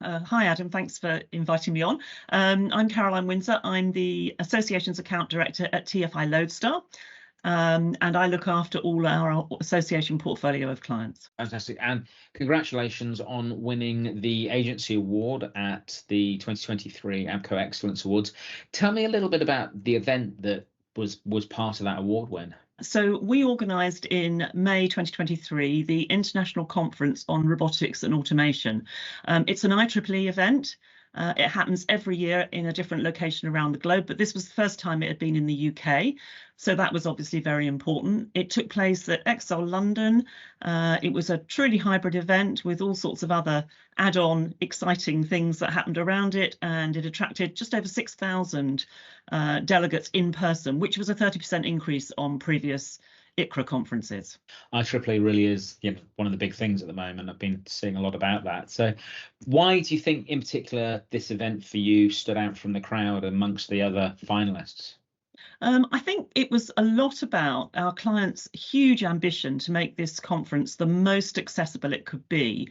Hi, Adam. Thanks for inviting me on. I'm Caroline Windsor. I'm the Association's Account Director at TFI Lodestar, and I look after all our association portfolio of clients. Fantastic. And congratulations on winning the agency award at the 2023 ABPCO Excellence Awards. Tell me a little bit about the event that was part of that award win. So we organised in May 2023 the International Conference on Robotics and Automation. It's an IEEE event. It happens every year in a different location around the globe, but this was the first time it had been in the UK. So that was obviously very important. It took place at Excel London. It was a truly hybrid event with all sorts of other add-on exciting things that happened around it, and it attracted just over 6,000 delegates in person, which was a 30% increase on previous ICRA conferences. IEEE really is, one of the big things at the moment. I've been seeing a lot about that. So why do you think in particular this event for you stood out from the crowd amongst the other finalists? I think it was a lot about our clients' huge ambition to make this conference the most accessible it could be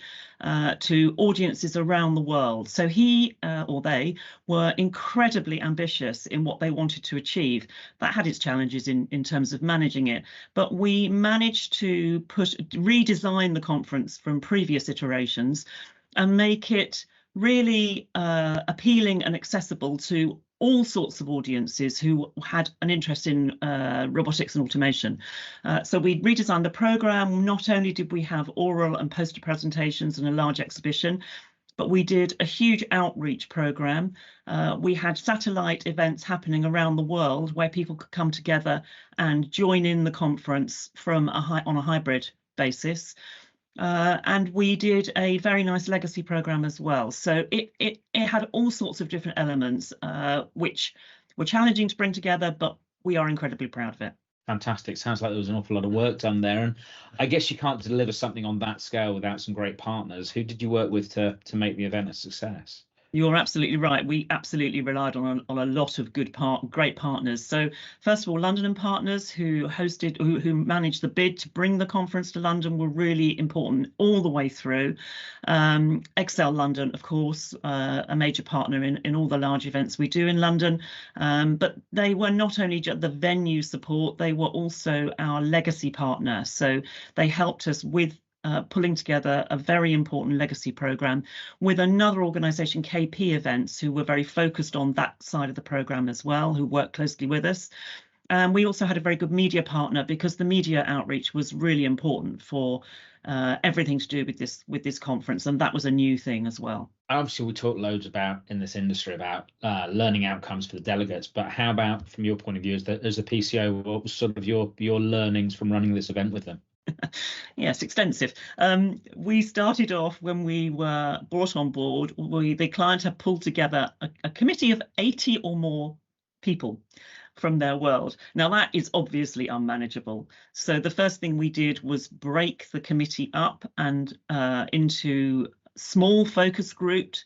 to audiences around the world. So he or they were incredibly ambitious in what they wanted to achieve. That had its challenges in terms of managing it, but we managed to redesign the conference from previous iterations and make it really appealing and accessible to all sorts of audiences who had an interest in robotics and automation. So we redesigned the programme. Not only did we have oral and poster presentations and a large exhibition, but we did a huge outreach programme. We had satellite events happening around the world where people could come together and join in the conference on a hybrid basis. And we did a very nice legacy program as well. So it had all sorts of different elements, which were challenging to bring together, but we are incredibly proud of it. Fantastic. Sounds like there was an awful lot of work done there. And I guess you can't deliver something on that scale without some great partners. Who did you work with to make the event a success? You're absolutely right. We absolutely relied on a lot of great partners. So first of all, London and Partners, who managed the bid to bring the conference to London, were really important all the way through. Excel London, of course, a major partner in all the large events we do in London. But they were not only just the venue support, they were also our legacy partner. So they helped us with pulling together a very important legacy programme with another organisation, KP Events, who were very focused on that side of the programme as well, who worked closely with us. We also had a very good media partner because the media outreach was really important for everything to do with this conference, and that was a new thing as well. Obviously, we talk loads about in this industry about learning outcomes for the delegates, but how about from your point of view as the PCO, what was sort of your learnings from running this event with them? Yes, extensive. We started off when we were brought on board. The client had pulled together a committee of 80 or more people from their world. Now that is obviously unmanageable. So the first thing we did was break the committee up and into small focus groups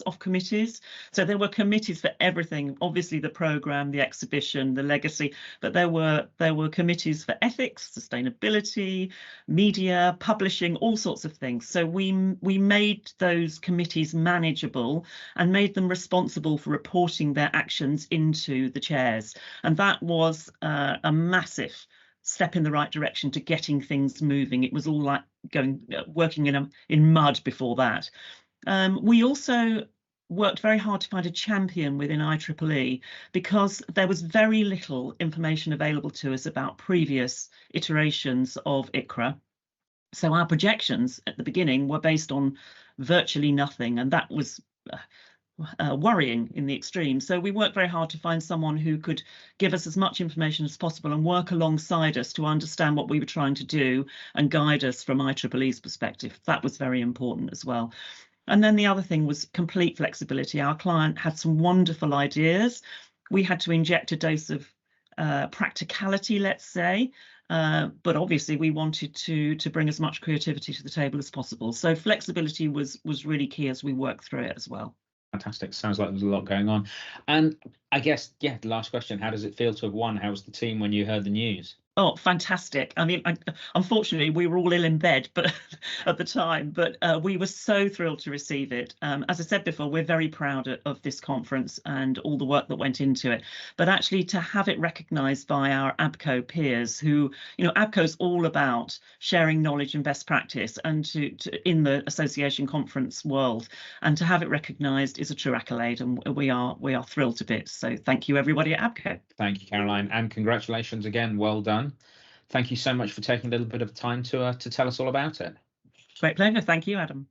of committees. So there were committees for everything, obviously the programme, the exhibition, the legacy, but there were committees for ethics, sustainability, media, publishing, all sorts of things. So we made those committees manageable and made them responsible for reporting their actions into the chairs. And that was a massive step in the right direction to getting things moving. It was all like working in mud before that. We also worked very hard to find a champion within IEEE because there was very little information available to us about previous iterations of ICRA. So our projections at the beginning were based on virtually nothing, and that was worrying in the extreme. So we worked very hard to find someone who could give us as much information as possible and work alongside us to understand what we were trying to do and guide us from IEEE's perspective. That was very important as well. And then the other thing was complete flexibility. Our client had some wonderful ideas. We had to inject a dose of practicality, let's say, but obviously we wanted to bring as much creativity to the table as possible. So flexibility was really key as we worked through it as well. Fantastic. Sounds like there's a lot going on. And I guess, the last question, how does it feel to have won? How was the team when you heard the news? Oh, fantastic. I mean, unfortunately, we were all ill in bed but at the time, but we were so thrilled to receive it. As I said before, we're very proud of this conference and all the work that went into it. But actually to have it recognised by our ABPCO peers who, ABPCO is all about sharing knowledge and best practice and to in the association conference world, and to have it recognised is a true accolade, and we are thrilled to bits. So thank you, everybody at ABPCO. Thank you, Caroline, and congratulations again. Well done. Thank you so much for taking a little bit of time to tell us all about it. Great pleasure. Thank you, Adam.